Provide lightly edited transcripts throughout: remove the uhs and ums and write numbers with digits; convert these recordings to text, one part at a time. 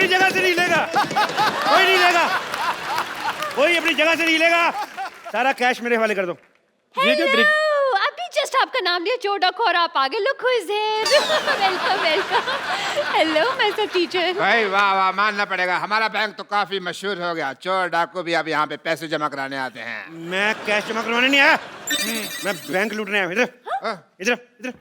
जगह से नहीं लेगा, कोई नहीं लेगा, कोई अपनी जगह से नहीं लेगा। सारा कैश मेरे हवाले कर दो। हेलो, अभी जस्ट आपका नाम लिया चोर डाकू और आप आगे। Look who is here. Welcome welcome. Hello mister teacher. भाई वाह वाह, मानना पड़ेगा, हमारा बैंक तो काफी मशहूर हो गया। चोर डाकू भी अब यहाँ पे पैसे जमा कराने आते हैं। मैं कैश जमा करवाने नहीं आया, मैं बैंक लूटने आया। इधर इधर इधर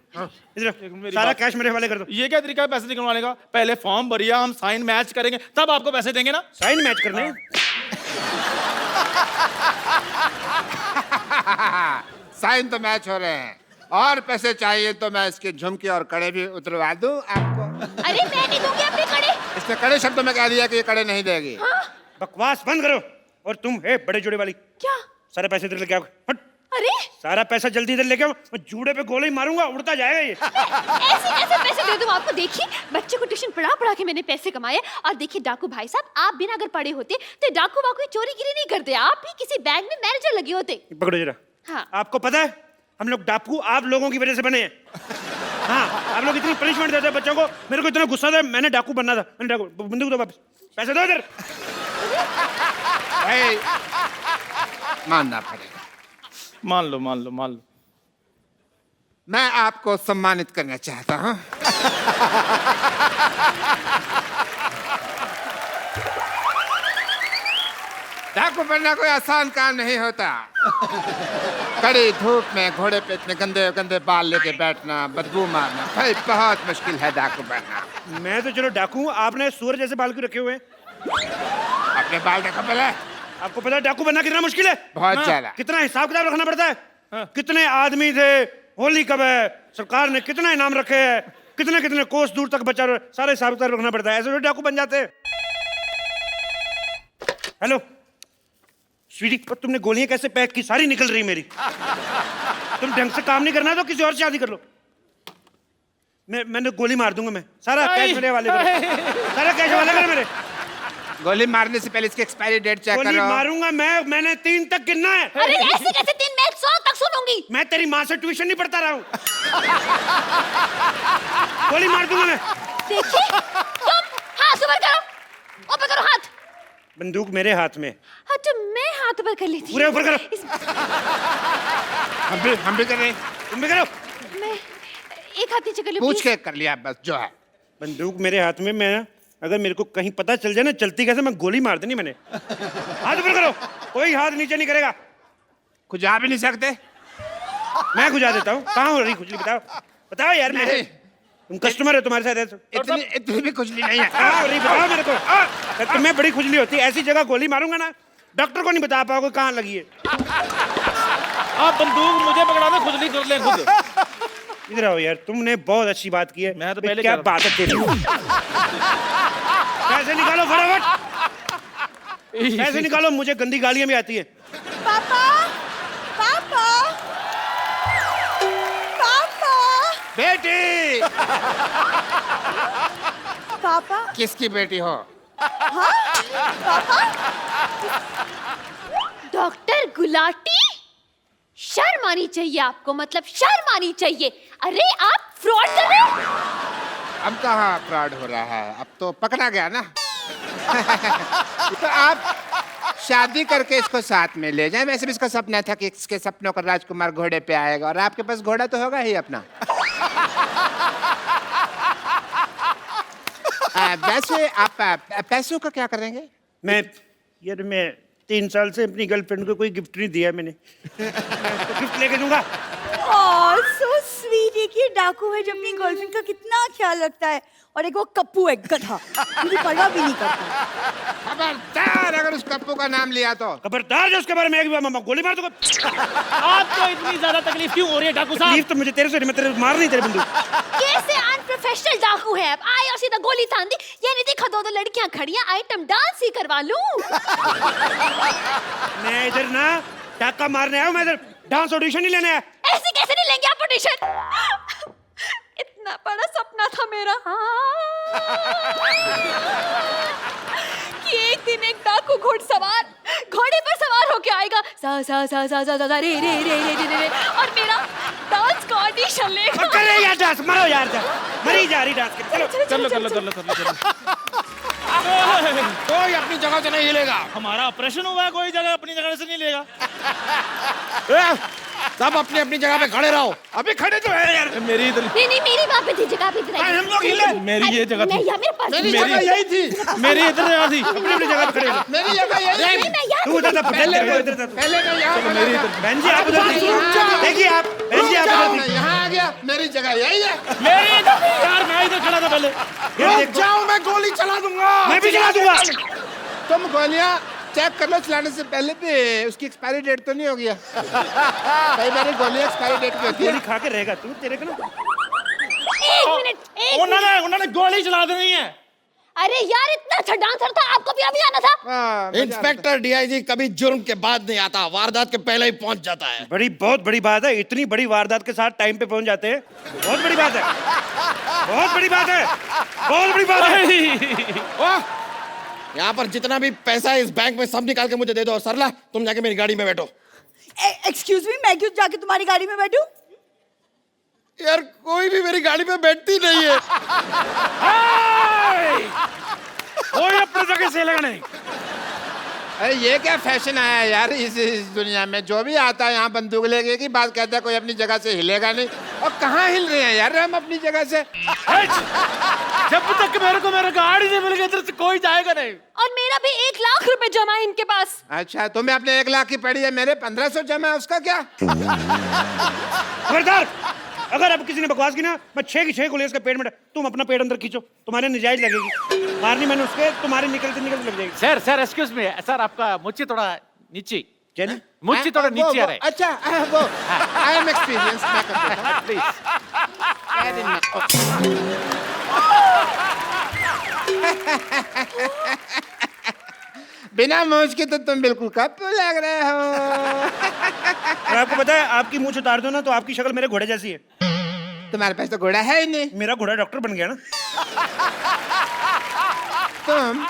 इधर, सारा कैश मेरे हवाले कर दो। ये क्या तरीका है पैसे निकलवाने का? पहले फॉर्म भरिए, हम साइन मैच करेंगे, तब आपको पैसे देंगे ना। साइन मैच करने? साइन तो मैच हो रहे हैं, और पैसे चाहिए तो मैं इसके झुमके और कड़े भी उतरवा दूं आपको। अरे मैं नहीं दूंगी अपने कड़े। इसने कड़े शब्दों में कह दिया कि ये कड़े नहीं देगी। बकवास बंद करो। और तुम है बड़े जोड़े वाली, क्या? सारे पैसे इधर लेके आओ। हट। अरे सारा पैसा जल्दी इधर लेके आओ, मैं जूड़े पे गोली मारूंगा, उड़ता जाएगा ये। ऐसे कैसे पैसे दे दूं आपको? देखिए बच्चे को ट्यूशन पढ़ा पढ़ा के मैंने पैसे कमाए। और देखिए डाकू भाई साहब, आप बिना अगर पढ़े होते तो डाकू वाकू चोरी गिरी नहीं करते, आप भी किसी बैंक में मैनेजर लगे होते। पकड़ो जरा। हाँ। आपको पता है हम लोग डाकू आप लोगों की वजह से बने हैं। हाँ, आप लोग इतनी पनिशमेंट देते हैं बच्चों को, मेरे को इतना गुस्सा था, मैंने डाकू बनना था। मैंने डाकू, बंदूक दो वापस, पैसे दो इधर। भाई मानना पड़ेगा, मान लो मान लो मान लो। मैं आपको सम्मानित करना चाहता हूँ। डाकू बनना कोई आसान काम नहीं होता। कड़ी धूप में घोड़े पे इतने गंदे गंदे बाल लेके बैठना, बदबू मारना, भाई बहुत मुश्किल है डाकू बनना। मैं तो चलो डाकू हूं, आपने सूअर जैसे बाल क्यों रखे हुए हैं? अपने बाल देखो पहले। आपको पता है डाकू बनना कितना मुश्किल है? बहुत ज्यादा। कितना हिसाब किताब रखना पड़ता है। कितने आदमी थे, होली कब है, सरकार ने कितना इनाम रखे हैं, कितने कितने कोस दूर तक बचा, सारे हिसाब किताब रखना पड़ता है। ऐसे तो डाकू बन जाते हैं। हेलो स्वीटी, तुमने गोलियां कैसे पैक की? सारी निकल रही मेरी। तुम ढंग से काम नहीं करना तो किसी और से शादी कर लो। मैंने गोली मार दूंगा मैं। सारा कैश मेरे वाले करो, सारा कैश वाले करो मेरे। गोली मारने से पहले इसकी एक्सपायरी डेट चेक गोली करो। मारूंगा मैंने 3 तक गिनना है। अरे ऐसे कैसे 3? मैं 100 तक सुनूंगी। मैं तेरी माँ से ट्यूशन नहीं पढ़ता रहा हूँ। गोली मार दूंगा मैं। देखिए तुम हाथ ऊपर करो, ऊपर करो हाथ। बंदूक मेरे हाथ में। हाँ तो मैं हाथ ऊपर कर लेती। पूरे ऊपर करो। हम भी कर रहे हैं। तुम भी करो। मैं एक हाथ नीचे कर लूं पूछ प्लीज? के कर लिया बस जो है। बंदूक मेरे हाथ में। मैं अगर मेरे को कहीं पता चल जाए ना चलती कैसे, मैं गोली मार देनी मैंने। हाथ ऊपर करो, कोई हाथ नीचे नहीं करेगा। खुजा भी नहीं सकते। मैं खुजा देता हूँ। कहाँ हो रही खुजली? बताओ बताओ यार। मेरे तुम कस्टमर है, तुम्हारे साथ ऐसा इतनी भी खुजली नहीं है। कहाँ हो रही बताओ मेरे को। तुम्हें बड़ी खुजली होती है, ऐसी जगह गोली मारूंगा ना डॉक्टर को नहीं बता पाओगे कहाँ लगी है। आप बंदूक मुझे पकड़ा दे, खुजली कर ले खुद। इधर आओ यार, तुमने बहुत अच्छी बात की है। मैं तो पहले क्या कह बात है तेरी। पैसे निकालो फटाफट, पैसे निकालो। मुझे गंदी गालियां भी आती है। पापा पापा पापा बेटी। पापा। किसकी बेटी हो? डॉक्टर गुलाटी, शर्म आनी चाहिए आपको, मतलब शर्म आनी चाहिए। अरे आप फ्रॉड कर रहे हो। अब कहाँ फ्रॉड हो रहा है, अब तो पकड़ा गया ना। तो आप शादी करके इसको साथ में ले जाएं। वैसे भी इसका सपना था कि इसके सपनों का राजकुमार घोड़े पे आएगा, और आपके पास घोड़ा तो होगा ही अपना। वैसे आप पैसों का क्या करेंगे? मैं 3 साल से अपनी गर्लफ्रेंड को कोई गिफ्ट नहीं दिया मैंने। तो गिफ्ट लेके दूंगा। So sweet. एक ये डाकू है जो अपनी गर्लफ्रेंड का कितना ख्याल रखता है, और एक वो कप्पू है गधा, मुझे परवाह भी नहीं करता। खबरदार अगर उस कप्पू का नाम लिया तो। खबरदार जो उसके बारे में एक बार मामा गोली मार दूंगा। आपको इतनी ज्यादा तकलीफ क्यों हो रही है डाकू साहब? तकलीफ तो मुझे तेरे से नहीं, मैं तेरे मार नहीं तेरे बंदूक। कैसे अनप्रोफेशनल डाकू है आप? आए और सीधा गोली तान दी। ये नहीं देखा 2 लड़कियां खड़ी हैं, आइटम डांस ही करवा लूं। मैं इधर ना डाका मारने आया हूं, मैं इधर डांस ऑडिशन नहीं लेने आया। ऐसे कैसे नहीं लेंगे आप ऑडिशन? इतना बड़ा सपना था मेरा कि एक दिन एक डाकू घुड़सवार घोड़े पर सवार होके आएगा, सा सा सा सा सा सा रे रे रे रे रे रे, और मेरा डांस का ऑडिशन लेगा। करे यार डांस, मारो यार डांस, मरी जा रही डांस के। चलो कर लो कर लो कर लो कर लो। कोई अपनी जगह से नहीं हिलेगा। हमारा ऑपरेशन हुआ है, कोई जगह अपनी जगह से नहीं लेगा। सब अपनी अपनी जगह पे खड़े रहो। अबे खड़े तो है यार। मेरी इधर, नहीं नहीं मेरी वहाँ पे थी जगह पे इधर आई। हम लोग हिले। मेरी ये जगह नहीं थी, यार मेरे पास मेरी नहीं। जगह यही थी। मेरी इधर जगह थी। अपनी अपनी जगह पे खड़े हो। मेरी जगह यही थी। नहीं, मैं यहाँ तू उधर था, पहले इधर था तू। पहले मैं यहाँ खड़ा मेरी था। इधर, बहन जी आप उधर थी। देखिए आप, बहन जी आप उधर मैं थी। यहाँ आ गया, मेरी जगह यही है। मेरी इधर थी यार, मैं इधर खड़ा था पहले। ये देखो, जाओ, मैं गोली चला दूंगा। मैं भी चला दूंगा। तुम गोलियां चेक कर लो चलाने से पहले भी उसकी एक्सपायरी डेट तो नहीं हो गया। कई बार गोलियां एक्सपायरी डेट पे होती है। गोली खा के रहेगा तू, तेरे को ना। एक मिनट। उन्होंने गोली चला देनी है। अरे यार इतना अच्छा डांसर था, आपको भी अभी आना था। हाँ, मजा इंस्पेक्टर डीआईजी कभी जुर्म के बाद नहीं आता, वारदात के पहले ही पहुंच जाता है। बहुत बड़ी बात है। इतनी बड़ी वारदात के साथ टाइम पे पहुंच जाते हैं, बहुत बड़ी बात है। बहुत बड़ी बात है, बहुत बड़ी बात है। यहाँ पर जितना भी पैसा है इस बैंक में सब निकाल के मुझे दे दो। सरला तुम जाके मेरी गाड़ी में बैठो। एक्सक्यूज मी, मैं क्यों जाके तुम्हारी गाड़ी में बैठूं? यार कोई भी मेरी गाड़ी में बैठती नहीं है। कोई अपने जगह से लगा नहीं। अरे ये क्या फैशन आया है यार इस दुनिया में। जो भी आता है यहाँ बंदूक लेके की बात कहता है, कोई अपनी जगह से हिलेगा नहीं। और कहाँ हिल रहे हैं यार हम अपनी जगह से। जब तक मेरे को मेरा गाड़ी नहीं मिल गई इधर से कोई जाएगा नहीं। और मेरा भी 1 लाख रुपए जमा है इनके पास। अच्छा तुम्हें अपने 1 लाख की पड़ी है, मेरे 1500 जमा है, उसका क्या? खबरदार, अगर अब किसी ने बकवास की ना, मैं 6 की 6 गोली इसका पेट में तुम अपना पेट अंदर खींचो, तुम्हारे नजायज लगेगी। मारनी मैंने उसके, तुम्हारे निकलते निकलते लग जाएगी। Sir sir excuse me sir, आपका मुझे थोड़ा नीचे, क्या ना? मुझे थोड़ा नीचे आ रहा है। अच्छा वो आई एम एक्सपीरियंस मैं कर देता हूँ प्लीज। बिना मौज के तो तुम बिल्कुल कप लग रहे हो। और आपको पता है, आपकी मूंछ उतार दो ना तो आपकी शक्ल मेरे घोड़े जैसी है। तुम्हारे पास तो घोड़ा है ही नहीं। मेरा घोड़ा डॉक्टर बन गया ना। तुम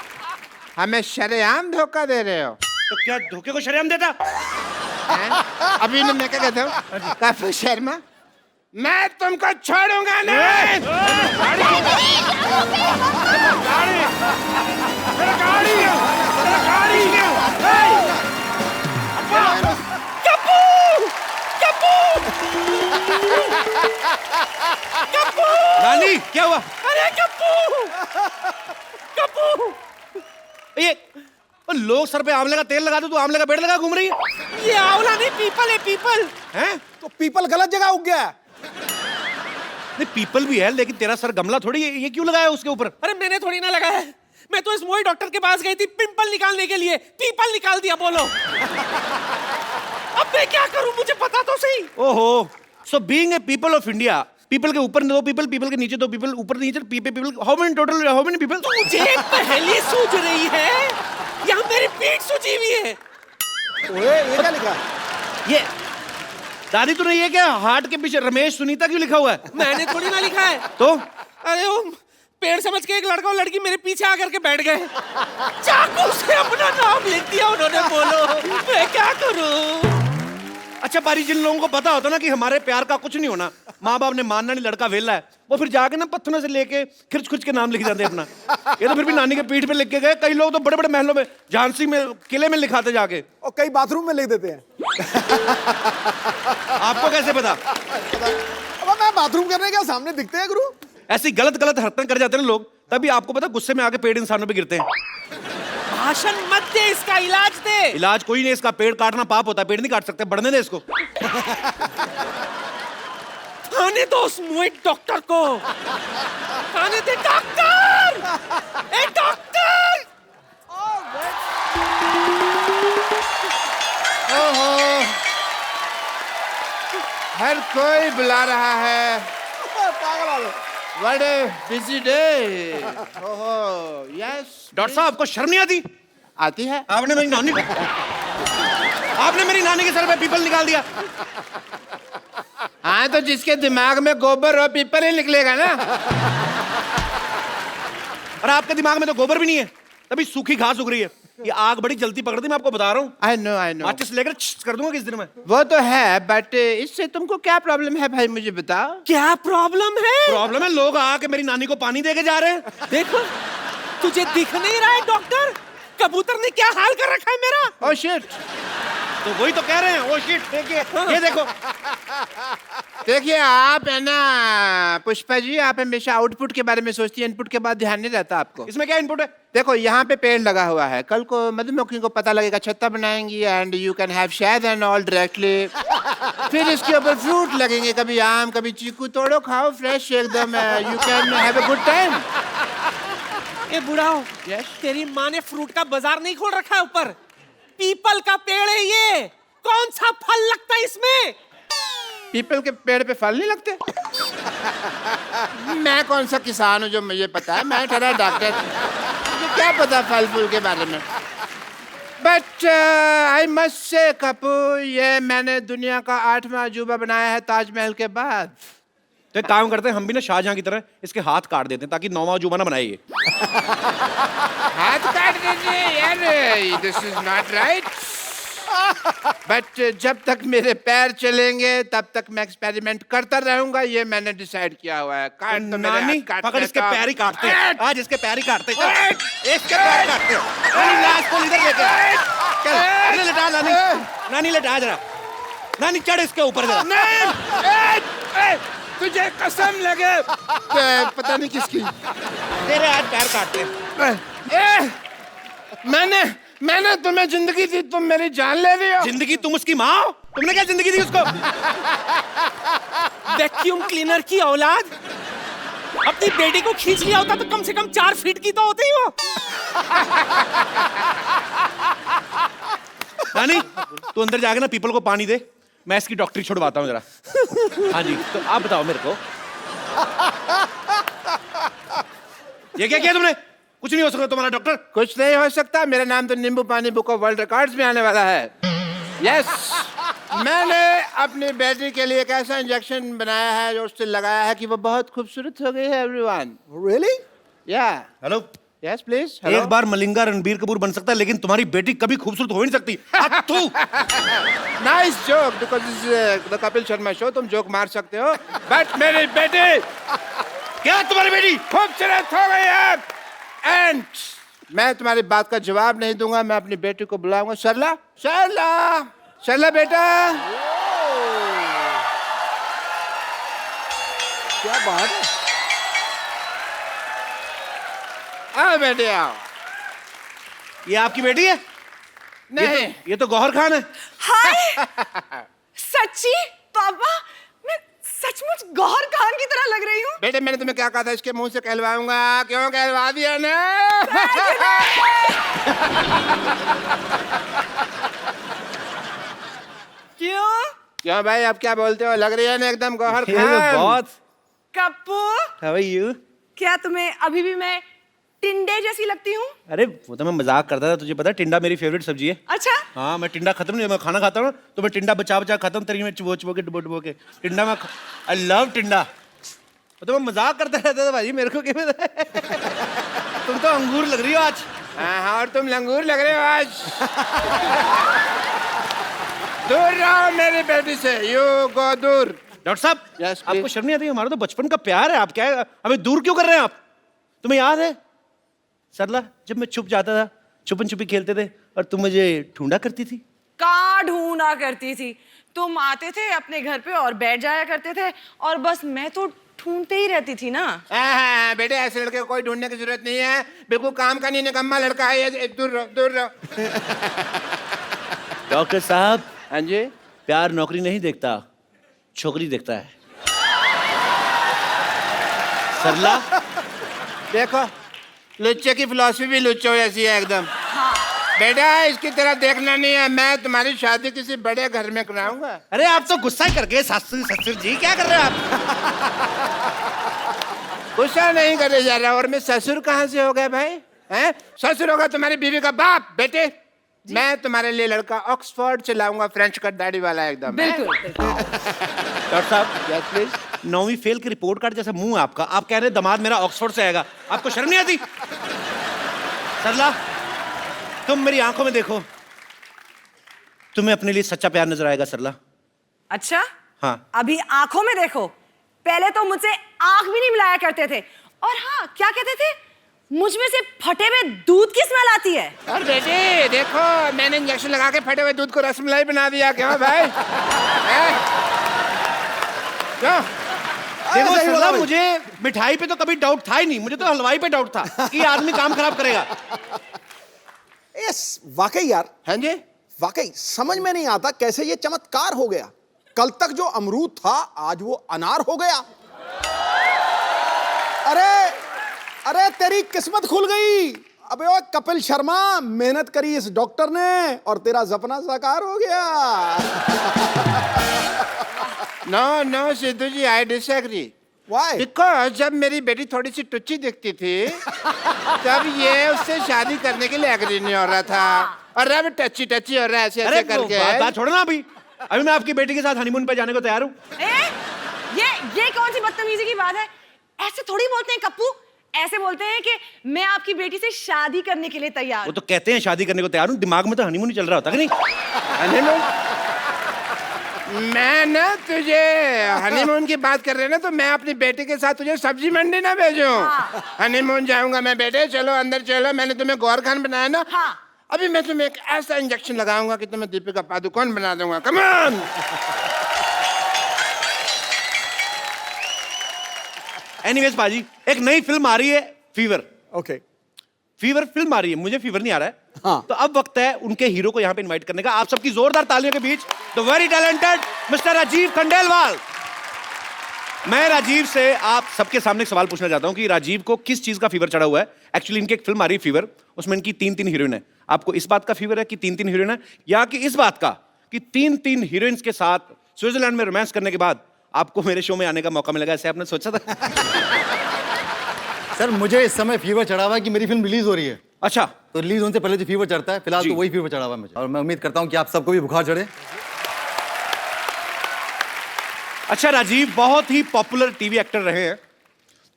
हमें शरेआम धोखा दे रहे हो। तो क्या धोखे को शर्म देता? हैं? अभी ने मैं क्या कहता हूँ काफी शर्मा, मैं तुमको छोड़ूंगा नहीं। नानी क्या हुआ? अरे कप्पू, कप्पू, ये लोग सर पे आंवले का तेल लगा दो, तू आंवले का पेड़ लगा घूम रही है। ये आंवला नहीं पीपल है, पीपल हैं? तो पीपल गलत जगह उग गया। नहीं पीपल भी है, लेकिन तेरा सर गमला थोड़ी है, ये क्यों लगाया उसके ऊपर? अरे मैंने थोड़ी ना लगाया है, मैं तो इस मोई डॉक्टर के पास गई थी पिंपल निकालने के लिए, पीपल निकाल दिया। बोलो अब मैं क्या करूं, मुझे पता तो सही। ओहो, so being a people of India, people के ऊपर 2 पीपल, पीपल के नीचे 2 पीपल, ऊपर नीचे people, how many total, how many people? मुझे पहले सूझ रही है, यहाँ मेरी पीठ सूजी हुई है। ओए ये क्या लिखा? ये दादी तूने ये क्या हार्ट के पीछे रमेश सुनीता क्यों लिखा हुआ है? मैंने थोड़ी ना लिखा है। तो अरे वो पेड़ समझ के एक लड़का और लड़की मेरे पीछे आकर के बैठ गए, चाकू से अपना नाम लिख दिया उन्होंने। बोलो मैं क्या करूं? अच्छा पारी, जिन लोगों को पता होता ना कि हमारे प्यार का कुछ नहीं होना, माँ बाप ने मानना नहीं, लड़का वेला है, वो फिर जाके ना पत्थरों से लेके खिर्च खुच के नाम लिख जाते अपना। ये तो फिर भी नानी के पीठ पे लिख के गए। कई लोग तो बड़े बड़े महलों में, झांसी में, किले में लिखाते जाके। और कई बाथरूम में लिख देते हैं। आपको कैसे पता? अब मैं बाथरूम करने क्या सामने दिखते हैं गुरु? ऐसी गलत गलत हरकतें कर जाते हैं ना लोग, तभी आपको पता गुस्से में आके पेड़ इंसानों पे गिरते हैं। भाषण मत दे, इसका इलाज दे। इलाज कोई नहीं, इसका पेड़ काटना पाप होता है, पेड़ नहीं काट सकते, बढ़ने दे इसको। आने दो उस मोइट डॉक्टर को, आने दे। डॉक्टर, ए डॉक्टर। ओहो, हर कोई बुला रहा है। पागल वाले। What a busy day. ओहो, yes. डॉक्टर साहब आपको शर्म नहीं आती? आती है। आपने मेरी नानी के सर पे पीपल निकाल दिया। हाँ तो जिसके दिमाग में गोबर और पीपल ही निकलेगा ना। और आपके दिमाग में तो गोबर भी नहीं है, तभी सूखी घास उग रही है। ये आग बड़ी जल्दी पकड़ती, मैं आपको बता रहा हूँ। I know. माचिस लेकर कर दूंगा किस दिन में। वो तो है, बट इससे तुमको क्या प्रॉब्लम है भाई, मुझे बताओ। क्या प्रॉब्लम है? प्रॉब्लम है, लोग आके मेरी नानी को पानी दे के जा रहे हैं। देखो तुझे दिख नहीं रहा है डॉक्टर? कबूतर ने क्या हाल कर रखा है मेरा? ओ शिट, तो वही तो कह रहे हैं। ओ शिट, देखिए ये देखो। देखिए आप है ना पुष्पा जी, आप हमेशा आउटपुट के बारे में सोचती है, इनपुट के बाद ध्यान नहीं रहता आपको। इसमें क्या इनपुट है? देखो यहाँ पे पेड़ लगा हुआ है, कल को मधुमक्खी को पता लगेगा, छत्ता बनाएंगी एंड यू कैन हैव शहद एंड ऑल डायरेक्टली। फिर इसके ऊपर फ्रूट लगेंगे, कभी आम कभी चीकू, तोड़ो खाओ फ्रेश एकदम, you can have a good time. ए बुढ़ाओ, Yes? तेरी माँ ने फ्रूट का बाजार नहीं खोल रखा है ऊपर? पीपल का पेड़ है ये, कौन सा फल लगता है इसमें? पीपल के पेड़ पे फल नहीं लगते? मैं कौन सा किसान हूँ जो मुझे पता है, मैं ठहरा डॉक्टर, मुझे क्या पता फल फूल के बारे में। बट आई मस्ट से कपू, ये मैंने दुनिया का 8वां अजूबा बनाया है ताजमहल के बाद। तो एक काम करते हैं, हम भी ना शाहजहां की तरह इसके हाथ काट देते हैं ताकि 9वां अजूबा ना बनाए ये। हाथ काट दीजिए यार, this is not right. But जब तक मेरे पैर चलेंगे तब तक मैं एक्सपेरिमेंट करता रहूंगा, ये मैंने डिसाइड किया हुआ है। काट तो मेरे नानी हाथ काट पकड़, इसके देता हूं। पैर ही काटते हैं आज, इसके पैर ही काटते हैं। चल, इसके पैर काटते हैं। नानी लाश को इधर लेके आ। चल इधर लेटा नानी, नानी लेटा जरा, नानी चढ़ इसके ऊपर जरा। तुझे कसम लगे पता नहीं किसकी, तेरे हाथ पैर काटते हैं। मैंने तुम्हें जिंदगी दी, तुम मेरी जान ले रही हो। जिंदगी? तुम उसकी माँ हो? तुमने क्या जिंदगी दी उसको? वैक्यूम क्लीनर की औलाद, अपनी बेटी को खींच लिया होता तो कम से कम 4 फीट की तो होती ही वो। नानी तू अंदर जाके ना पीपल को पानी दे, मैं इसकी डॉक्टरी छुड़वाता हूँ जरा। हाँ जी, तो आप बताओ मेरे को, ये क्या किया तुमने? कुछ नहीं हो सकता तुम्हारा डॉक्टर। कुछ नहीं हो सकता, मेरा नाम तो नींबू पानी बुक ऑफ वर्ल्ड रिकॉर्ड्स में आने वाला है। यस, मैंने अपनी बेटी के लिए एक ऐसा इंजेक्शन बनाया है जो उससे लगाया है कि वो बहुत खूबसूरत हो गई है। Everyone really? या हेलो, यस प्लीज। एक बार मलिंगा रणबीर कपूर बन सकता है लेकिन तुम्हारी बेटी कभी खूबसूरत हो ही नहीं सकती। अब तू nice joke, because this is the Kapil Sharma show, तुम जोक मार सकते हो, बट मेरी बेटी क्या तुम्हारी बेटी खूबसूरत हो गई है। एंड मैं तुम्हारी बात का जवाब नहीं दूंगा, मैं अपनी बेटी को बुलाऊंगा। सरला, सरला, सरला बेटा। क्या बात है? आओ बेटे आओ। ये आपकी बेटी है? नहीं, ये तो गौहर खान है। हाय सच्ची पापा, मैं सचमुच गौहर खान की तरह लग रही हूँ। बेटे मैंने तुम्हें क्या कहा था, इसके मुंह से कहलवाऊंगा, क्यों कहलवा दिया ना? क्यों भाई, अब क्या बोलते हो, लग रही है ना एकदम गौहर खान। बहुत। Kappu, How are you? क्या तुम्हें अभी भी मैं टिंडे जैसी लगती हूँ? अरे वो तो मैं मजाक करता था, तुझे पता है टिंडा मेरी फेवरेट सब्जी है। अच्छा, हाँ, मैं टिंडा खत्म नहीं, मैं खाना खाता हूँ तो मैं टिंडा बचा बचा खाता हूँ, तेरी में चुबो चुबो के डुबो डुबो के टिंडा में। आई लव टिंडा। वो तो मैं मजाक करता रहता था भाई, मेरे को क्या पता है? तुम तो अंगूर लग रही हो आज। हाँ, और तुम लंगूर लग रहे हो आज। दूर रहो मेरी बेटी से, यू गो दूर। डॉक्टर साहब, Yes, please. आपको शर्म नहीं आती? हमारा तो बचपन का प्यार है, आप क्या हमें दूर क्यों कर रहे हैं आप? तुम्हें याद है सरला, जब मैं छुप जाता था, छुपन छुपी खेलते थे और तुम मुझे ढूंढा करती थी? कहाँ ढूंढा करती थी? तुम आते थे अपने घर पे और बैठ जाया करते थे और बस मैं तो ढूंढते ही रहती थी ना। हाँ, बेटे ऐसे लड़के को कोई ढूंढने की जरूरत नहीं है, बिल्कुल काम का नहीं, निकम्मा लड़का है ये। दूर रहो, दूर रहो। डॉक्टर साहब, हाँ जी, प्यार नौकरी नहीं देखता, छोकरी देखता है। सरला, देखो लुच्चे की फिलॉसफी भी लुच्चो जैसी है एकदम। बेटा इसकी तरह देखना नहीं है, मैं तुम्हारी शादी किसी बड़े घर में कराऊंगा। अरे आप तो गुस्सा ही कर गए ससुर ससुर जी, क्या कर रहे हैं आप? गुस्सा नहीं करे जा रहा, और मैं ससुर कहाँ से हो गया भाई? हैं? ससुर होगा तुम्हारी बीवी का बाप। बेटे मैं तुम्हारे लिए लड़का ऑक्सफोर्ड से लाऊंगा, फ्रेंच कट दाढ़ी वाला एकदम। बिल्कुल। डॉक्टर साहब, यस प्लीज। 9वीं फेल की रिपोर्ट कार्ड जैसा मुंह है आपका, आप कह रहे हैं दामाद मेरा ऑक्सफोर्ड से आएगा, आपको शर्म नहीं आती? सरला, तुम मेरी आंखों में देखो, तुम्हें अपने लिए सच्चा प्यार नजर आएगा सरला। अच्छा, हाँ। अभी आंखों में देखो, पहले तो मुझसे आंख भी नहीं मिलाया करते थे, और हाँ क्या कहते थे, मुझ में से फटे हुए दूध की स्मेल आती है। और बेटे देखो, मैंने इंजेक्शन लगा के फटे हुए दूध को रसमलाई बना दिया। क्यों भाई? क्यों? देखो सही बोला सरला, भाई। मुझे मिठाई पे तो कभी डाउट था ही नहीं, मुझे तो हलवाई पे डाउट था कि ये आदमी काम खराब करेगा। यस, वाकई यार, हाँ जी। वाकई समझ में नहीं आता कैसे ये चमत्कार हो गया। कल तक जो अमरूद था आज वो अनार हो गया। अरे तेरी किस्मत खुल गई। अबे ओ कपिल शर्मा, मेहनत करी इस डॉक्टर ने और तेरा सपना साकार हो गया। No Sidhu ji, I disagree. Why? Because जब मेरी बेटी थोड़ी सी टुच्ची दिखती थी तब ये उससे शादी करने के लिए एग्री नहीं हो रहा था, और अब टच्ची टच्ची हो रहा है ऐसे अरे ऐसे करके। बात छोड़ो ना अभी मैं आपकी बेटी के साथ हनीमून पे जाने को तैयार हूँ। ये कौन सी बदतमीजी की बात है? ऐसे थोड़ी बोलते हैं कप्पू। ऐसे बोलते हैं कि मैं आपकी बेटी से शादी करने के लिए तैयार वो तो कहते हैं शादी करने को तैयार हूँ, दिमाग में तो हनीमून ही चल रहा होता है कि नहीं? हनीमून? मैं ना तुझे हनीमून की बात कर रहे हैं ना, तो मैं अपनी बेटी के साथ तुझे सब्जी मंडी ना भेजूं। हनीमून जाऊंगा मैं बेटे, चलो अंदर चलो, मैंने तुम्हें गौर खान बनाया ना। हाँ। अभी मैं तुम्हें एक ऐसा इंजेक्शन लगाऊंगा कि तुम्हें दीपिका पादुकोण बना दूंगा। Come on. एनीवेज बाजी, एक नई फिल्म आ रही है, फीवर। ओके, फीवर फिल्म आ रही है, मुझे फीवर नहीं आ रहा है। हाँ। तो अब वक्त है उनके हीरो को यहाँ पे इनवाइट करने का। आप सबकी जोरदार तालियों के बीच the very talented mister Rajiv Khandelwal. मैं राजीव से आप सबके सामने एक सवाल पूछना चाहता हूँ कि राजीव को किस चीज का फीवर चढ़ा हुआ है। एक्चुअली इनकी एक फिल्म आ रही है फीवर, उसमें इनकी 3 हीरोइन है। आपको इस बात का फीवर है कि 3 हीरोइन है, या कि इस बात का कि 3 हीरोइंस के साथ स्विट्जरलैंड में रोमांस करने के बाद आपको मेरे शो में आने का मौका मिलेगा, ऐसे आपने सोचा था? सर मुझे इस समय फीवर चढ़ा हुआ है कि मेरी फिल्म रिलीज हो रही है, अच्छा, तो रिलीज होने से पहले जो फीवर चढ़ता है, फिलहाल जी। तो वही फीवर चढ़ा हुआ है मुझे, और मैं उम्मीद करता हूँ कि आप सबको भी बुखार चढ़े। अच्छा राजीव बहुत ही पॉपुलर टीवी एक्टर रहे हैं,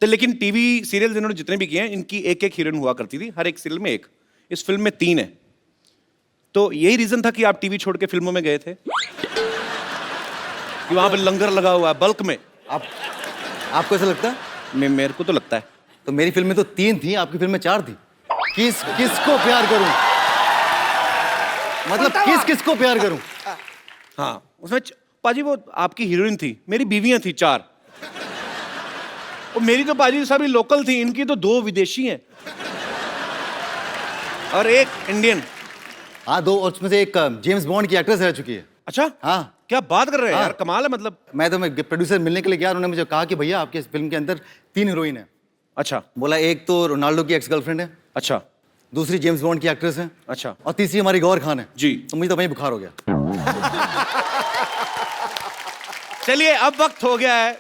तो लेकिन टीवी सीरियल इन्होंने जितने भी किए हैं, इनकी एक एक हीरोइन हुआ करती थी, हर एक सीरियल में एक। इस फिल्म में 3 है, तो यही रीजन था कि आप टीवी छोड़ के फिल्मों में गए थे कि वहां पे लंगर लगा हुआ है बल्क में। आपको ऐसा लगता है? मेरे को तो लगता है। तो मेरी फिल्म में तो 3 थी, आपकी फिल्म में 4 थी। किसको प्यार करूं? मतलब किसको प्यार करूं? हाँ, उसमें पाजी वो आपकी हीरोइन थी, मेरी बीवियां थी 4। और मेरी तो पाजी सभी लोकल थी, इनकी तो 2 विदेशी हैं और एक इंडियन। हाँ 2, और उसमें से एक जेम्स बॉन्ड की एक्ट्रेस रह चुकी है। अच्छा, हाँ। क्या बात कर रहे हैं हाँ। यार, कमाल है। मतलब मैं प्रोड्यूसर मिलने के लिए गया, उन्होंने मुझे कहा कि भैया आपके इस फिल्म के अंदर 3 हीरोइन है। अच्छा बोला एक तो रोनाल्डो की एक्स गर्लफ्रेंड है, अच्छा दूसरी जेम्स बॉन्ड की एक्ट्रेस है, अच्छा और तीसरी हमारी गौर खान है। जी। तो मुझे तो वहीं बुखार हो गया। चलिए अब वक्त हो गया है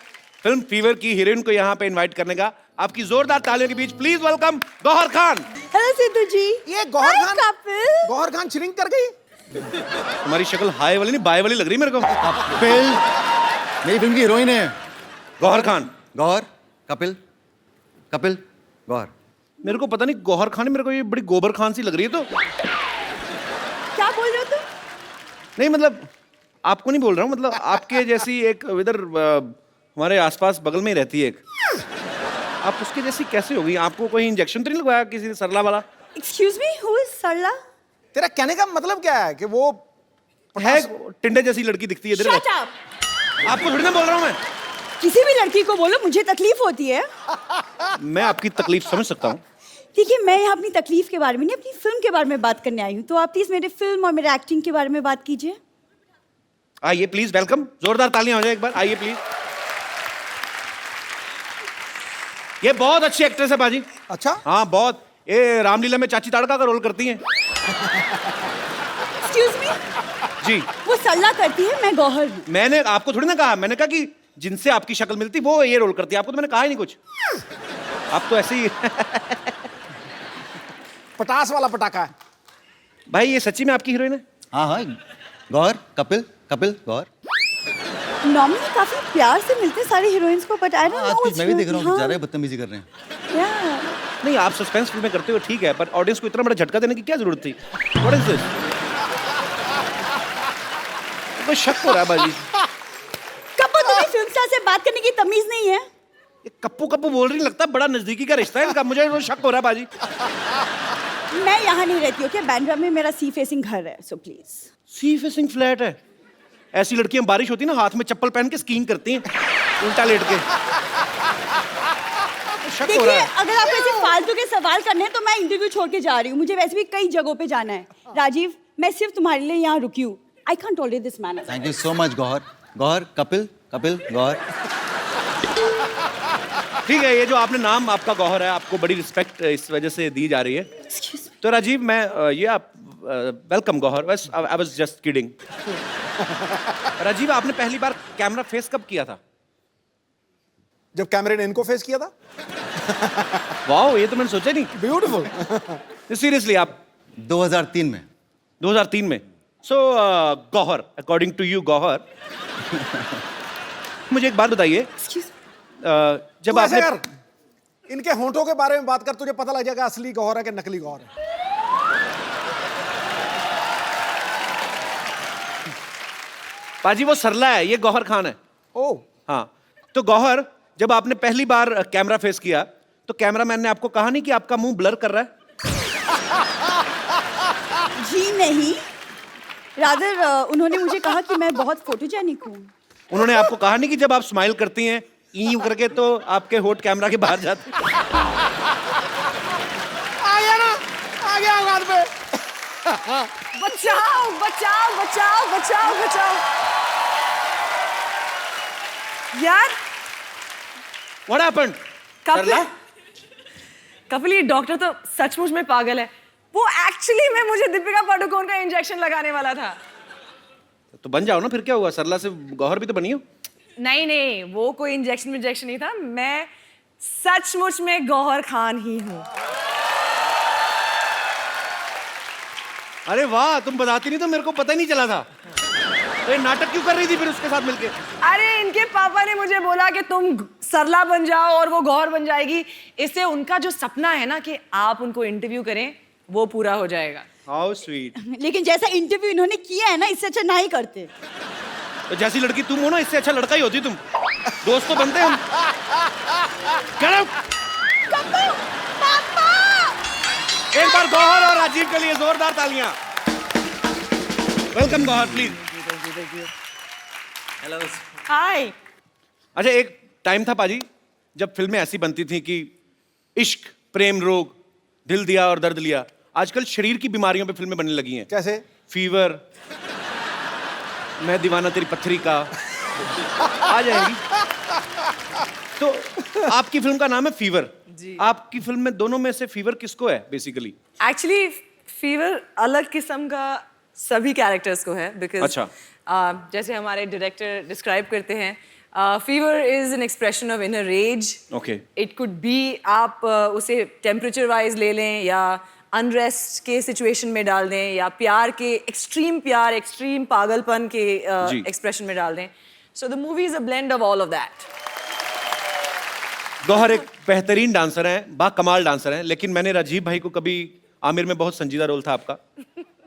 फिल्म फीवर की हीरोइन को यहाँ पे इनवाइट करने का। आपकी जोरदार तालियों के बीच please welcome Gauhar Khan. Hello Sidhu ji. ये गौहर Hi, खान, कपिल। गौहर खान श्रिंक कर गई। तुम्हारी शक्ल हाई वाली नहीं बाय वाली लग रही मेरे को। कपिल मेरी फिल्म की हीरोइन है। गौहर खान, गौर, कपिल, कपिल, गौर। मेरे को पता नहीं गौहर खान, मेरे को ये बड़ी गोबर खान सी लग रही है। तो क्या बोल रहे हो तुम? नहीं मतलब आपको नहीं बोल रहा हूँ, मतलब आपके जैसी एक इधर हमारे आसपास बगल में ही रहती है एक, आप उसके जैसी कैसे हो गई? आपको कोई इंजेक्शन तो नहीं लगवाया किसी ने सरला वाला? Excuse me, who is सरला? तेरा कहने का मतलब क्या है कि वो है टिंडे जैसी लड़की दिखती है इधर। Shut up! आपको थोड़ी ना बोल रहा हूँ मैं। किसी भी लड़की को बोलो, मुझे तकलीफ होती है। मैं आपकी तकलीफ समझ सकता हूँ। देखिए, मैं यहाँ अपनी तकलीफ के बारे में नहीं, अपनी फिल्म के बारे में बात करने आई हूँ। तो आप प्लीज मेरे फिल्म और मेरे एक्टिंग के बारे में बात कीजिए। आइए प्लीज, वेलकम। जोरदार तालियां हो जाए एक बार, आइए प्लीज। ये बहुत अच्छी एक्ट्रेस है बाजी। अच्छा, हाँ बहुत, ये रामलीला में चाची ताड़का का रोल करती हैं। Excuse me? जी, वो सरला करती है, मैं गौहर हूँ। मैंने आपको थोड़ी ना कहा, मैंने कहा कि जिनसे आपकी शक्ल मिलती वो ये रोल करती है। आपको तो मैंने कहा ही नहीं कुछ, आप तो ऐसे ही। पटास वाला पटाखा है। भाई ये सच्ची में आपकी हीरोइन है? हाँ हाँ, गौर, कपिल, कपिल, गौर। नॉर्मली काफी प्यार से मिलते हैं सारे हीरोइंस को, बट आई डोंट नो आजकल मैं भी देख रहा हूँ ज्यादा बदतमीजी कर रहे हैं। नहीं, आप सस्पेंस फिल्में करते हो ठीक है, पर ऑडियंस को इतना बड़ा झटका देने की क्या जरूरत थी? What is this? कोई शक हो रहा है बाजी। कब तुम्हें फिल्म स्टार से बात करने की तमीज नहीं है? ये कप्पू कप्पू बोल रही, लगता बड़ा नजदीकी का रिश्ता है इनका, मुझे वो शक हो रहा है बाजी। मैं यहाँ नहीं रहती, ओके? बांद्रा में मेरा सी फेसिंग घर है, so please. Sea facing flat है? ऐसी लड़कियां बारिश होती ना हाथ में चप्पल पहन के स्कीइंग करती हैं उल्टा लेट के। शक हो देखिए, रहा है। अगर आपको ऐसे फालतू के सवाल करने हैं तो मैं इंटरव्यू छोड़ के जा रही हूँ। मुझे वैसे भी कई जगहों पे जाना है। राजीव, मैं सिर्फ तुम्हारे लिए यहाँ रुकी हूँ। I can't tolerate this man. Thank you so much Gauahar. Gauahar, Kapil, Kapil, Gauahar. ठीक है, ये जो आपने नाम आपका गौहर है, आपको बड़ी रिस्पेक्ट इस वजह से दी जा रही है। तो राजीव, मैं ये आप वेलकम गौहर, बस I was just kidding. Rajeev, आपने पहली बार कैमरा फेस कब किया था? जब कैमरे ने इनको फेस किया था। वाओ, ये तो मैंने सोचा नहीं। ब्यूटीफुल। सीरियसली आप 2003 में। 2003 में। So Gauhar, according to you Gauhar, मुझे एक बात बताइए, जब तू ऐसे आपने कर, इनके होंठों के बारे में बात कर, तुझे पता लग जाएगा असली गौहर है कि नकली गौहर है। पाजी वो सरला है, ये गौहर खान है। ओ, हाँ, तो गौहर, जब आपने पहली बार कैमरा फेस किया तो कैमरामैन ने आपको कहा नहीं कि आपका मुंह ब्लर कर रहा है? जी नहीं, रादर उन्होंने मुझे कहा कि मैं बहुत फोटोजेनिक हूँ। उन्होंने आपको कहा नहीं कि जब आप स्माइल करती हैं ई करके तो आपके होठ कैमरा के बाहर जाते हैं? आ गया ना, आ गया औकात पे। बचाओ बचाओ बचाओ बचाओ बचाओ यार। What happened? सरला? कपिल, ये डॉक्टर तो सचमुच में पागल है। वो एक्चुअली में मुझे दीपिका पादुकोण का इंजेक्शन लगाने वाला था। तो बन जाओ ना, फिर क्या हुआ? सरला से गौहर भी तो बनी हो। नहीं नहीं, वो कोई इंजेक्शन नहीं था। मैं सचमुच में गौहर खान ही हूँ। अरे वाह, तुम बताती नहीं तो मेरे को पता ही नहीं चला था। तो ये नाटक क्यों कर रही थी फिर उसके साथ मिलके? अरे इनके पापा ने मुझे बोला कि तुम सरला बन जाओ और वो गौहर बन जाएगी। इससे उनका जो सपना है ना कि आप उनको इंटरव्यू करें, वो पूरा हो जाएगा। How sweet. लेकिन जैसा इंटरव्यू इन्होंने किया है ना, इससे अच्छा ना ही करते। तो जैसी लड़की तुम हो ना, इससे अच्छा लड़का ही होती तुम। दोस्त तो बनते हम। Get out! एक बार गौहर और राजीव के लिए जोरदार तालियां। Welcome Gauahar, please. Hello. Hi. अच्छा, एक टाइम था पाजी जब फिल्में ऐसी बनती थी कि इश्क, प्रेम रोग, दिल दिया और दर्द लिया। आजकल शरीर की बीमारियों पे फिल्में बनने लगी हैं। कैसे? फीवर, मैं दीवाना तेरी पत्थरी का, आ जाएगी। तो आपकी फिल्म का नाम है फीवर। जी। आपकी फिल्म में दोनों में से फीवर किसको है बेसिकली? एक्चुअली फीवर अलग किस्म का सभी कैरेक्टर्स को है, बिकॉज अच्छा। जैसे हमारे डायरेक्टर डिस्क्राइब करते हैं, fever is an expression of inner rage. Okay. It could be आप उसे टेम्परेचर वाइज ले लें, या अनरेस्ट के सिचुएशन में डाल दें, या प्यार, एक्सट्रीम पागलपन के जी। एक्सप्रेशन में डाल दें। So the movie is a blend of all of that. Gauahar एक बेहतरीन डांसर हैं, बाकमाल डांसर हैं, लेकिन मैंने राजीव भाई को कभी, आमिर में बहुत संजीदा रोल था आपका,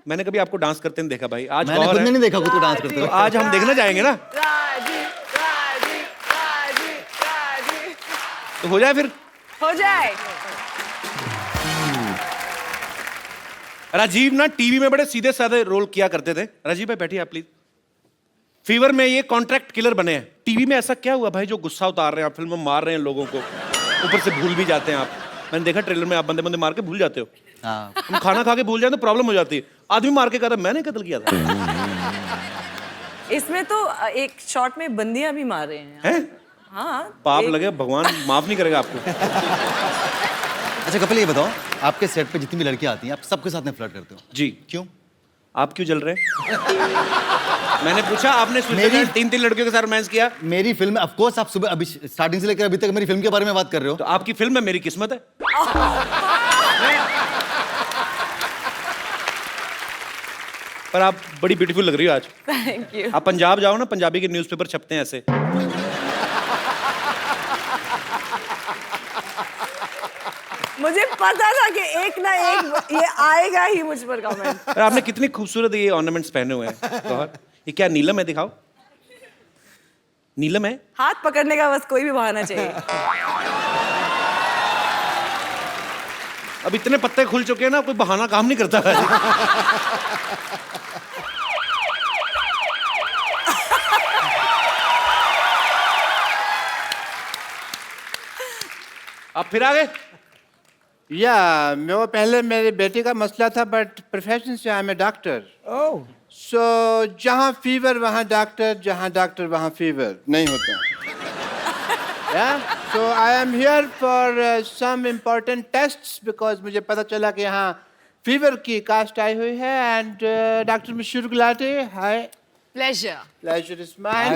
मैंने कभी आपको डांस करते नहीं देखा भाई। आज मैंने गौहर खुद ने है, नहीं देखा खुद को डांस करते तो हुए। आज हम देखने जाएंगे ना, राजीव राजीव राजीव राजीव तो हो जाए फिर। हो जाए। राजीव ना टीवी में बड़े सीधे साधे रोल किया करते थे। राजीव भाई बैठिए आप प्लीज। फीवर में ये कॉन्ट्रैक्ट किलर बने हैं। टीवी में ऐसा क्या हुआ भाई जो गुस्सा उतार रहे हैं आप, फिल्म में मार रहे हैं लोगों को, ऊपर से भूल भी जाते हैं आप। मैंने देखा ट्रेलर में आप बंदे बंदे मार के भूल जाते हो। हाँ। तुम खाना खा के भूल जाए तो प्रॉब्लम हो जाती है। आदमी मार के कहता मैंने कत्ल किया था। इसमें तो एक शॉट में बंदियां भी मार रहे हैं। हैं? हाँ। पाप लगे, भगवान माफ नहीं करेगा आपको। अच्छा कपिल, ये बताओ, आपके सेट पे जितनी भी लड़कियां आती हैं, आप सबके साथ में फ्लर्ट करते हो? जी। क्यों? आप क्यों जल रहे हैं? मैंने पूछा, आपने मेरी- तीन लड़कियों के साथ रोमांस किया। मेरी फिल्म, ऑफ कोर्स आप सुबह अभी स्टार्टिंग से लेकर अभी तक मेरी फिल्म के बारे में बात कर रहे हो। तो आपकी फिल्म में मेरी किस्मत है। पर आप बड़ी ब्यूटीफुल लग रही हो आज। Thank you. आप पंजाब जाओ ना, पंजाबी के न्यूज़पेपर छपते हैं ऐसे। मुझे पता था कि एक ना एक ये आएगा ही मुझ पर कमेंट। और आपने कितनी खूबसूरत ये ऑर्नामेंट्स पहने हुए हैं गौहर। ये क्या नीलम है, दिखाओ। नीलम है? हाथ पकड़ने का बस कोई भी बहाना चाहिए। अब इतने पत्ते खुल चुके हैं ना, कोई बहाना काम नहीं करता है। आप फिर आ गए? या मैं वो पहले मेरे बेटे का मसला था, बट प्रोफेशन से आई एम ए डॉक्टर। सो जहाँ फीवर वहाँ डॉक्टर, जहाँ डॉक्टर वहाँ फीवर नहीं होता। So I am here for some important tests because मुझे पता चला कि यहाँ फीवर की कास्ट आई हुई है। एंड डॉक्टर मशहूर गुलाटी, हाय। प्लेजर। Pleasure is mine.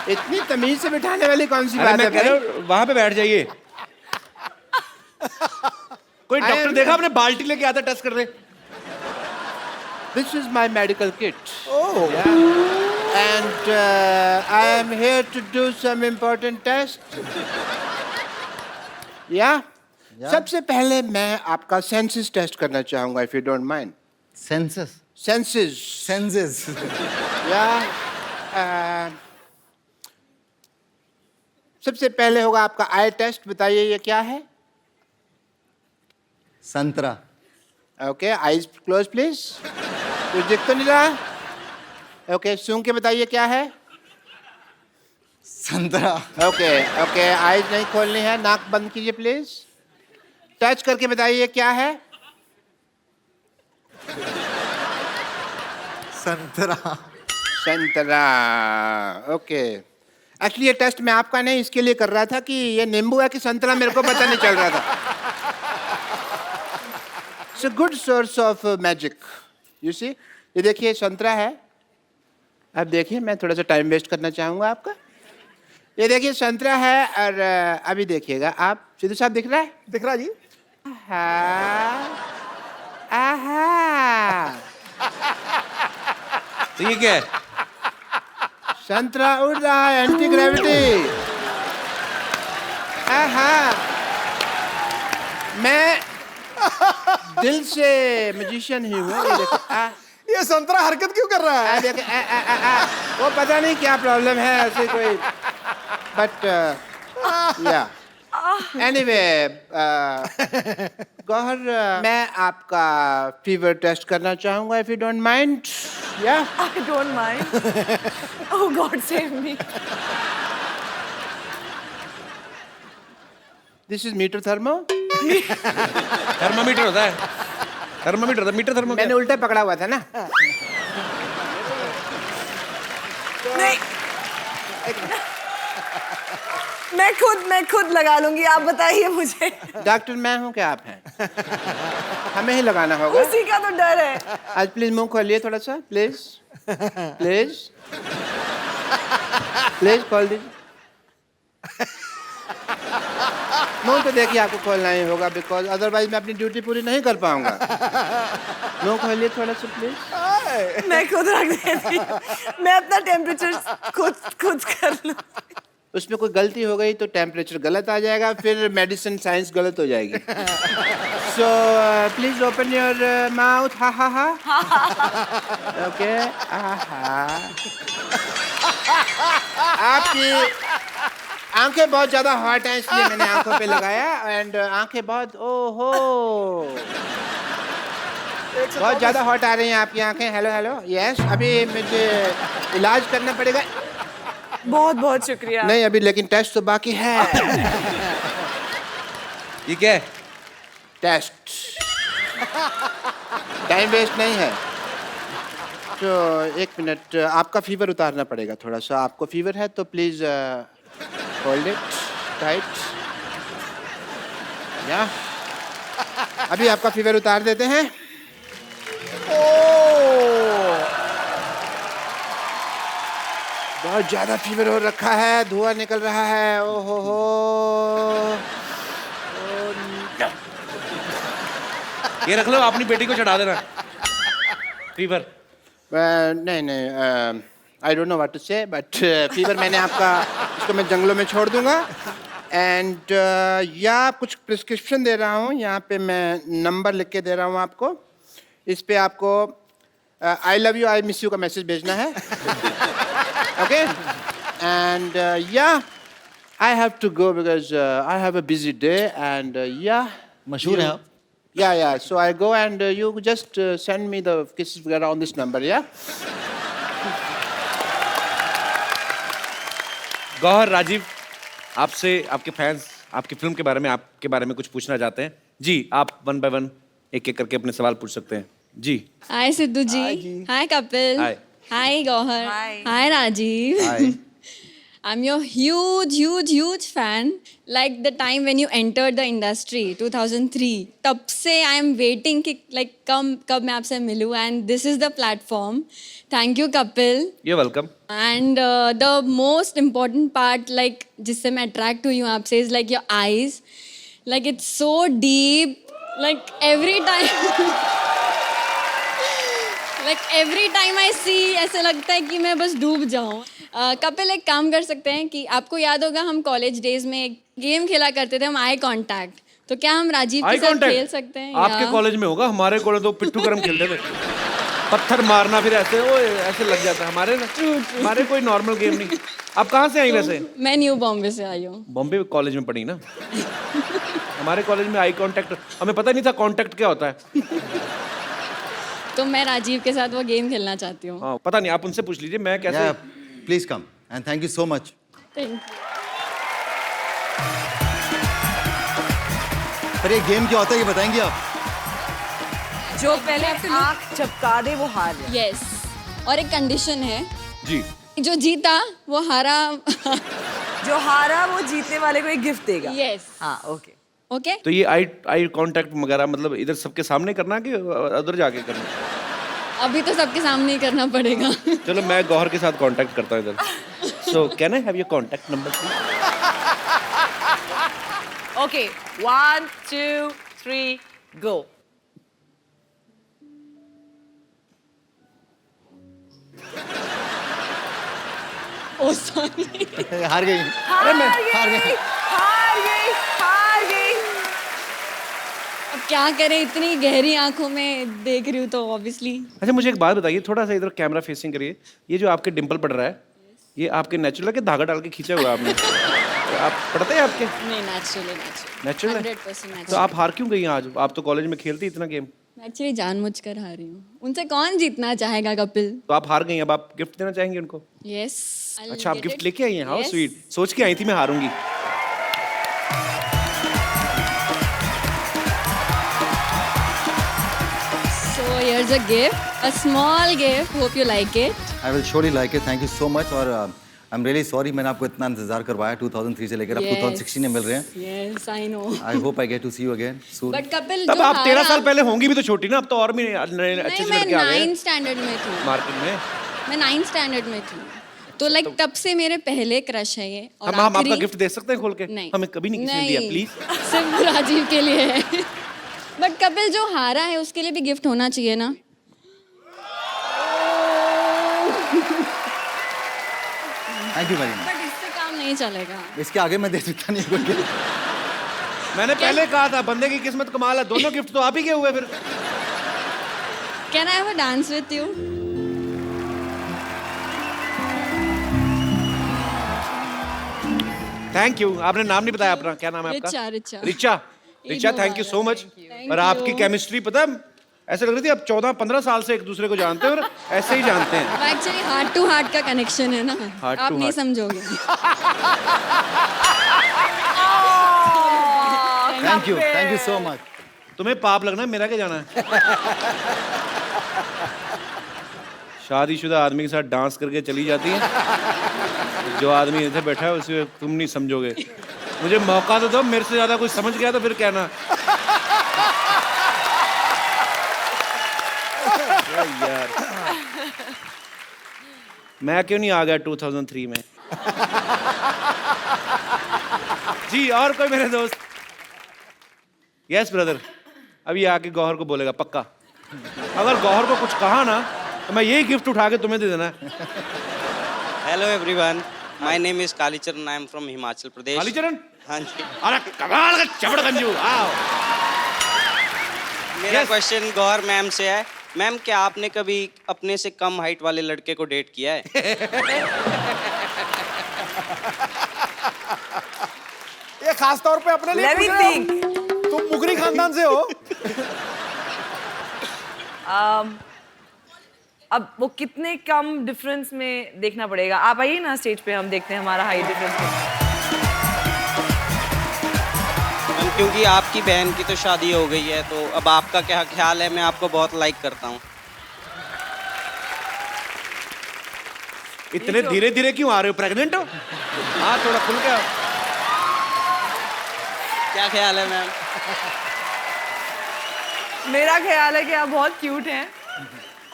इतनी तमीज से बिठाने वाली कौन सी बात है भाई? वहां पे बैठ जाइए। कोई डॉक्टर देखा आपने? बाल्टी लेके आता टेस्ट कर रहे। This is my medical kit. Oh. Yeah. And I am here to do some important tests. Yeah. सबसे पहले मैं आपका सेंसस टेस्ट करना चाहूंगा, if you don't mind. Census? Senses. Senses? Yeah. सबसे पहले होगा आपका आई टेस्ट। बताइए ये क्या है? संतरा। Okay, eyes close please. कुछ दिख तो नहीं रहा? ओके, सूंघ के बताइए क्या है? संतरा। ओके ओके, आईज नहीं खोलनी है, नाक बंद कीजिए प्लीज। टच करके बताइए क्या है? संतरा। संतरा। ओके, एक्चुअली ये टेस्ट मैं आपका नहीं इसके लिए कर रहा था कि ये नींबू है कि संतरा, मेरे को पता नहीं चल रहा था। It's a good source of magic, you see. ये देखिए संतरा है। अब देखिए, मैं थोड़ा सा टाइम वेस्ट करना चाहूँगा आपका। ये देखिए संतरा है, और अभी देखिएगा आप। सिद्धू साहब दिख रहा है? दिख रहा जी। आहा। तो ये क्या है? संतरा उड़ रहा है, एंटी ग्रेविटी। आहा। मैं दिल से मैजिशियन ही हूँ। ये देखो, ये संतरा हरकत क्यों कर रहा है? वो पता नहीं क्या प्रॉब्लम है ऐसे कोई, बट या एनीवे गौहर, मैं आपका फीवर टेस्ट करना चाहूंगा, इफ यू डोंट माइंड। या I don't mind. Oh God, save me. This is meter thermo. Thermometer होता है। थर्मामीटर होता है, मीटर थर्मो। मैंने उल्टा पकड़ा हुआ था ना। नहीं, मैं खुद लगा लूंगी, आप बताइए मुझे। डॉक्टर मैं हूँ क्या आप हैं? हमें ही लगाना होगा। उसी का तो डर है। आज प्लीज मुंह खोलिए थोड़ा सा, प्लीज प्लीज प्लीज खोल दीजिए। मुंह तो देखिए आपको खोलना ही होगा, बिकॉज अदरवाइज मैं अपनी ड्यूटी पूरी नहीं कर पाऊंगा। मुंह खोलिए थोड़ा सा प्लीज। मैं खुद रख देती, मैं अपना टेम्परेचर खुद कर लूँ। उसमें कोई गलती हो गई तो टेम्परेचर गलत आ जाएगा, फिर मेडिसिन साइंस गलत हो जाएगी। So please open your mouth. हा हा हा। ओके। आपकी आंखें बहुत ज्यादा हॉट हैं, इसलिए मैंने आंखों पे लगाया। एंड आंखें बहुत, ओहो, बहुत ज्यादा हॉट आ रही हैं आपकी आंखें। Hello hello, yes. अभी मुझे इलाज करना पड़ेगा। बहुत बहुत शुक्रिया। नहीं अभी, लेकिन टेस्ट तो बाकी है। ये क्या है? टेस्ट। टाइम वेस्ट नहीं है। तो एक मिनट, आपका फीवर उतारना पड़ेगा थोड़ा सा। आपको फीवर है तो प्लीज होल्ड इट टाइट। या अभी आपका फीवर उतार देते हैं। बहुत ज्यादा फीवर हो रखा है, धुआं निकल रहा है। ओहो हो। ये रख लो, अपनी बेटी को चढ़ा देना। फीवर। नहीं नहीं, I don't know what to say, but fever मैंने आपका, इसको मैं जंगलों में छोड़ दूंगा। एंड या कुछ प्रिस्क्रिप्शन दे रहा हूँ, यहाँ पे मैं नंबर लिख के दे रहा हूँ आपको। इस पे आपको I love you, I miss you का मैसेज भेजना है। Okay? And yeah, I have to go because I have a busy day and yeah. मशहूर हैं आप? Yeah. So I go and you just send me the kisses on this number, yeah? Gauhar, Rajiv, आपसे आपके fans आपकी film के बारे में, आपके बारे में कुछ पूछना चाहते हैं। जी, आप 1 by 1 एक-एक करके अपने सवाल पूछ सकते हैं। जी। हाय सिद्धू जी। हाय कपिल। हाय। हाय गौहर। हाय राजीव। हाय। I'm your huge fan. Like the time when you entered the industry, 2003. तब से I am waiting कि like कब मैं आपसे मिलूँ, and this is the platform. Thank you Kapil. You're welcome. And the most important part, like जिससे मैं attract हुई हूँ आपसे, is like your eyes. Like it's so deep. Like every time I see, ऐसा लगता है कि मैं बस डूब जाऊँ। कपिल, एक काम कर सकते हैं कि आपको याद होगा हम कॉलेज डेज में एक गेम खेला करते थे, हम आई कांटेक्ट। तो क्या हम राजीव के साथ खेल सकते हैं? आपके कॉलेज में होगा, हमारे कॉलेज तो पिट्ठू गरम खेलते थे। पत्थर मारना फिर ऐसे ऐसे लग जाता है हमारे कोई नॉर्मल गेम नहीं। आप कहाँ से आई वैसे? मैं न्यू बॉम्बे से आई हूँ। बॉम्बे कॉलेज में पढ़ी ना? हमारे कॉलेज में आई कांटेक्ट, हमें पता नहीं था कांटेक्ट क्या होता है। तो मैं राजीव के साथ वो गेम खेलना चाहती हूँ। हाँ, पता नहीं, आप उनसे पूछ लीजिए मैं कैसे। Please come and thank you so much. Thank you. पर ये गेम क्या होता है ये बताएंगे आप? जो पहले आँख झपका दे वो हार जाए। यस, और एक कंडीशन है। जी। जो जीता वो हारा। जो हारा वो जीतने वाले को एक गिफ्ट देगा। यस। हाँ, ओके। ओके। तो ये आई कांटेक्ट वगैरह मतलब इधर सबके सामने करना कि उधर जाके करना? अभी तो सबके सामने ही करना पड़ेगा। चलो मैं गौहर के साथ कांटेक्ट करता हूँ इधर। So can I have your contact number please? Okay, 1 2 3 go. Oh sorry. हार गई। हार गई। अब क्या करें, इतनी गहरी आंखों में देख रही हूँ तो ऑब्वियसली। अच्छा, मुझे एक बात बताइए, थोड़ा सा इधर कैमरा फेसिंग करिए। ये जो आपके डिंपल पड़ रहा है, ये आपके नेचुरल है कि धागा डाल के खींचा हुआ आपने? आप पढ़ते हैं आपके? नहीं, नेचुरली नेचुरल है। 100% तो नेचुरल। आप हार क्यों गई आज? आप तो कॉलेज में खेलती इतना गेम। मैं एक्चुअली जानबूझकर हारी हूँ। उनसे कौन जीतना चाहेगा कपिल? तो आप हार गई, अब आप गिफ्ट देना चाहेंगे उनको? यस। अच्छा, आप गिफ्ट लेके आई हैं? How sweet. सोच के आई थी मैं हारूंगी। So here's a gift, a small gift. Hope you like it. I will surely like it, thank you so much. और आई एम रियली सॉरी मैंने आपको इतना इंतजार करवाया 2003 से लेकर अब 2016 में मिल रहे हैं। Yes, I know. I hope I get to see you again soon. But Kapil, तब जो आप 13 साल हारा- पहले होंगी भी तो छोटी ना, अब तो और भी अच्छे नहीं, से मैं लड़के आ गए 9th स्टैंडर्ड में थी। मार्केट में। मैं 9th स्टैंडर्ड में थी। तो लाइक तब से मेरे पहले क्रश है ये। और हम आपका आखिरी- गिफ्ट दे सकते हैं खोल के? नहीं, हमें कभी नहीं किसी ने दिया, प्लीज। सिर्फ राजीव के लिए है। बट कपिल, जो हारा है उसके लिए भी गिफ्ट होना चाहिए ना? Thank you very much. But इससे काम नहीं चलेगा। इसके आगे मैं दे सकता नहीं कोई गिफ्ट। मैंने पहले कहा था बंदे की किस्मत कमाल है, दोनों गिफ्ट तो आप ही के हुए फिर। Can I have a dance with you? Thank you. आपने नाम नहीं बताया अपना, क्या नाम है आपका? Richa. Richa. Richa, Richa, thank you so much. और आपकी केमिस्ट्री पता है, ऐसे लग रही थी आप 14-15 साल से एक दूसरे को जानते हैं और ऐसे ही जानते हैं। एक्चुअली हार्ट टू हार्ट का कनेक्शन है ना, Heart आप to नहीं heart. समझोगे। Thank you so much. तुम्हें पाप लगना है, मेरा क्या जाना है? शादीशुदा आदमी के साथ डांस करके चली जाती है, जो आदमी इधर बैठा है उसे तुम नहीं समझोगे। मुझे मौका तो दो, मेरे से ज्यादा कुछ समझ गया तो फिर कहना। यार, मैं क्यों नहीं आ गया 2003 में? जी, और कोई मेरे दोस्त? यस ब्रदर, अभी आके गौहर को बोलेगा पक्का। अगर गौहर को कुछ कहा ना तो मैं यही गिफ्ट उठा के तुम्हें दे देना है। Hello everyone, my name is Kalicharan, I am from Himachal Pradesh. Kalicharan? हाँ जी। अरे कमाल का चबड़गंजू। आओ। मेरा क्वेश्चन गौहर मैम से है। मैम, क्या आपने कभी अपने से कम हाइट वाले लड़के को डेट किया है? ये खास तौर पे अपने लिए Let me पूछ रहे हो? think. तुम मुगरी खानदान से हो? अब वो कितने कम डिफरेंस में देखना पड़ेगा। आप आइए ना स्टेज पे, हम देखते हैं हमारा हाइट डिफरेंस। मैम क्योंकि आपकी बहन की तो शादी हो गई है, तो अब आपका क्या ख्याल है? मैं आपको बहुत लाइक करता हूँ। इतने धीरे धीरे क्यों आ रहे हो? प्रेग्नेंट हो? हाँ, थोड़ा खुल के आओ। क्या ख्याल है मैम? मेरा ख्याल है कि आप बहुत क्यूट हैं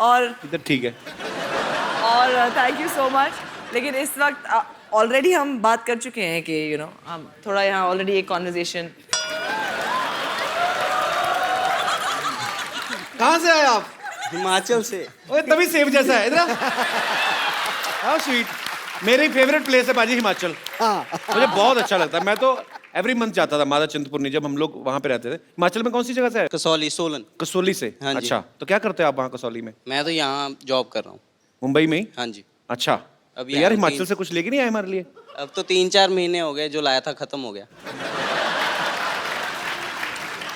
और इधर ठीक है। Thank you so much. लेकिन इस वक्त ऑलरेडी हम बात कर चुके हैं कि हम थोड़ा यहाँ ऑलरेडी एक कॉन्वर्जेशन। कहाँ से आए आप? हिमाचल से। ओए तभी सेब जैसा है इधर। How sweet. मेरी फेवरेट प्लेस है बाजी हिमाचल। मुझे बहुत अच्छा लगता है। मैं तो एवरी मंथ जाता था माता चिंतपूर्णी, जब हम लोग वहाँ पे रहते थे। हिमाचल में कौन सी जगह से है? कसौली, सोलन। कसौली से? हाँ जी। अच्छा, तो क्या करते हो आप वहाँ कसौली में? मैं तो यहाँ जॉब कर रहा हूँ। मुंबई में ही? हाँ जी। अच्छा, अब तो यार यहाँ हिमाचल तीन- से कुछ लेके नहीं आए हमारे लिए? अब तो 3-4 महीने हो गए, जो लाया था खत्म हो गया।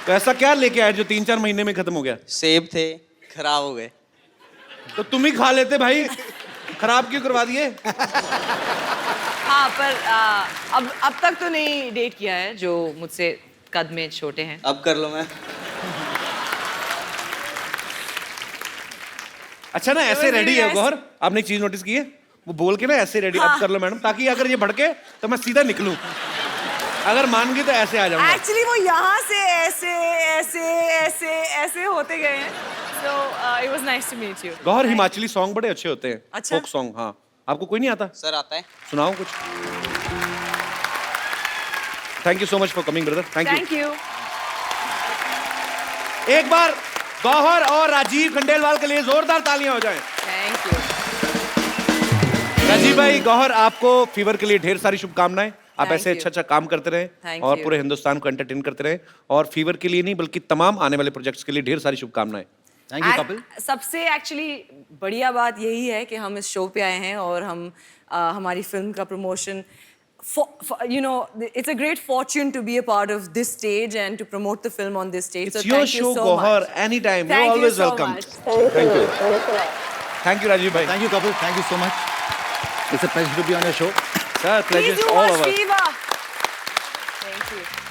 तो ऐसा क्या लेके आए जो 3-4 महीने में खत्म हो गया? सेब थे, खराब हो गए। तो तुम ही खा लेते भाई, खराब क्यों करवा दिए? हाँ, पर अब तक तो नहीं डेट किया है जो मुझसे कद में छोटे हैं। अब कर लो मैं। अच्छा ना, ऐसे was रेडी really है nice. गौर? आपने एक चीज नोटिस की है? वो बोल के ना ऐसे रेडी, अब कर लो मैडम, ताकि अगर ये भड़के तो मैं सीधा निकलूं। अगर मान गई तो ऐसे आ जाऊंगा। एक्चुअली वो यहाँ से ऐसे ऐसे ऐसे ऐसे होते गए हैं। So it was nice to meet you. गौर, हिमाचली सॉन्ग बड़े अच्छे होते हैं। अच्छा। Folk song. हाँ, आपको कोई नहीं आता? सर आता है। सुनाओ कुछ। Thank you so much for coming brother. Thank you. Thank you. एक बार गौहर और राजीव खंडेलवाल के लिए जोरदार तालियां हो जाएं। Thank you. राजीव भाई, गौहर, आपको फीवर के लिए ढेर सारी शुभकामनाएं। आप Thank ऐसे you. अच्छा अच्छा काम करते रहें Thank और you. पूरे हिंदुस्तान को एंटरटेन करते रहें। और फीवर के लिए नहीं बल्कि तमाम आने वाले प्रोजेक्ट्स के लिए ढेर सारी शुभकामनाएं। Thank you Kapil. सबसे एक्चुअली बढ़िया बात यही है कि हम इस शो पे आए हैं और हम हमारी फिल्म का promotion it's a great fortune to be a part of this stage and to promote the film on this stage. It's so your thank you show, so Gauhar. much. Anytime. Thank You're you always so welcome. much. Thank you. Thank you, Rajiv bhai. Thank you, Kapil. Thank you so much. It's a pleasure to be on your show. Sir, pleasure Please is do all watch of us. Viva. Thank you.